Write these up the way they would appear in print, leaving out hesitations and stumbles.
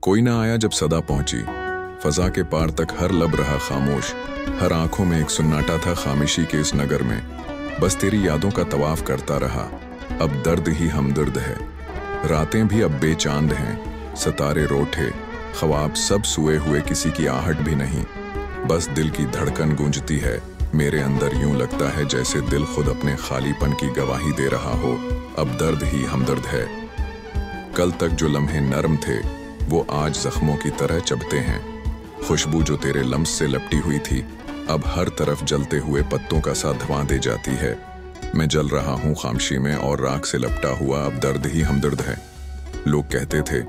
कोई ना आया जब सदा पहुंची, फजा के पार तक हर लब रहा खामोश। हर आंखों में एक सुन्नाटा था खामोशी के इस नगर में। बस तेरी यादों का तवाफ करता रहा, अब दर्द ही हमदर्द है। रातें भी अब बेचांद हैं, सितारे रोठे, ख्वाब सब सोए हुए, किसी की आहट भी नहीं। बस दिल की धड़कन गूंजती है मेरे अंदर, यूं लगता है जैसे दिल खुद अपने खालीपन की गवाही दे रहा हो। अब दर्द ही हमदर्द है। कल तक जो लम्हे नरम थे वो आज जख्मों की तरह चबते हैं। खुशबू जो तेरे लम्स से लपटी हुई थी अब हर तरफ जलते हुए पत्तों का सा धुआं दे जाती है। मैं जल रहा हूँ खामोशी में और राख से लपटा हुआ अब दर्द ही हमदर्द है। लोग कहते थे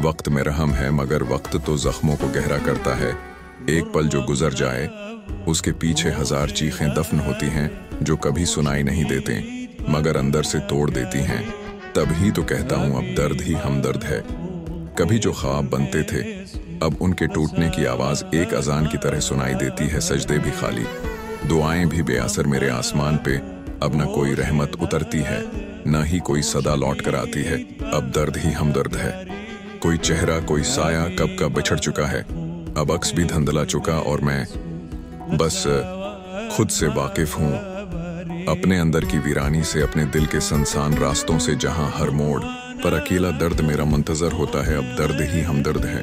वक्त में रहम है, मगर वक्त तो जख्मों को गहरा करता है। एक पल जो गुजर जाए उसके पीछे हजार चीखें दफन होती हैं जो कभी सुनाई नहीं देते मगर अंदर से तोड़ देती हैं। तभी तो कहता हूँ अब दर्द ही हमदर्द है। कभी जो ख्वाब बनते थे अब उनके टूटने की आवाज एक अजान की तरह सुनाई देती है। सजदे भी खाली, दुआएं भी बेअसर मेरे आसमान पे। अब न कोई रहमत उतरती है, न ही कोई सदा लौट कर आती है। अब दर्द ही हमदर्द है। कोई चेहरा, कोई साया कब का बिछड़ चुका है। अब अक्स भी धंधला चुका और मैं बस खुद से वाकिफ हूँ, अपने अंदर की वीरानी से, अपने दिल के सुनसान रास्तों से, जहां हर मोड़ पर अकेला दर्द मेरा मुंतजर होता है। अब दर्द ही हमदर्द है।